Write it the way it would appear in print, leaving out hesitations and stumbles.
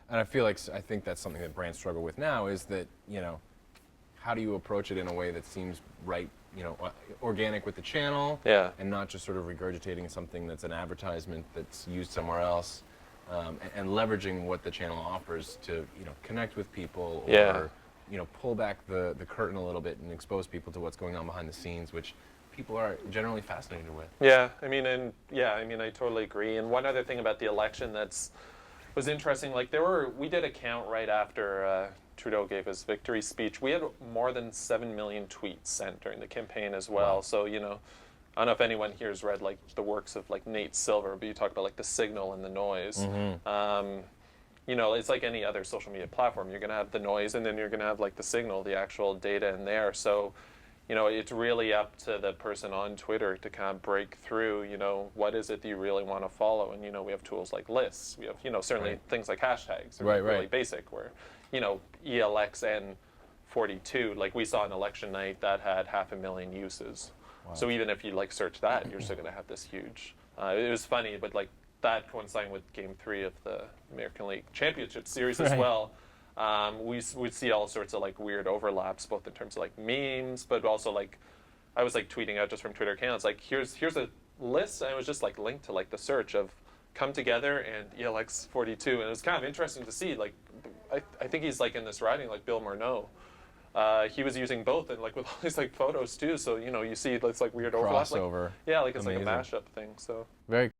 And I feel like, I think that's something that brands struggle with now is that, how do you approach it in a way that seems right, organic with the channel, Yeah. and not just sort of regurgitating something that's an advertisement that's used somewhere else, and leveraging what the channel offers to, connect with people, or, Yeah. pull back the curtain a little bit and expose people to what's going on behind the scenes, which people are generally fascinated with. Yeah, I mean, I totally agree. And one other thing about the election was interesting, like we did a count right after Trudeau gave his victory speech. We had more than 7 million tweets sent during the campaign as well. Wow. So, I don't know if anyone here's read like the works of like Nate Silver, but you talk about like the signal and the noise. Mm-hmm. It's like any other social media platform. You're going to have the noise, and then you're going to have like the signal, the actual data in there. So, it's really up to the person on Twitter to kind of break through, what is it that you really want to follow? And, we have tools like lists. We have, certainly Right. things like hashtags are Right, really right. basic, where, ELXN42, like we saw on election night, that had 500,000 uses. Wow. So even if you like search that, you're still going to have this huge. It was funny, but like that coinciding with Game 3 of the American League Championship Series as Right. well. We'd see all sorts of like weird overlaps, both in terms of like memes, but also like I was like tweeting out just from Twitter accounts, like here's a list, and it was just like linked to like the search of Come Together and ELX42, and it was kind of interesting to see. Like I think he's like in this riding like Bill Murneau. He was using both, and like with all these like photos too. So you see it's like weird overlap. Crossover. Like, yeah, like it's Amazing. like a mashup thing. So Very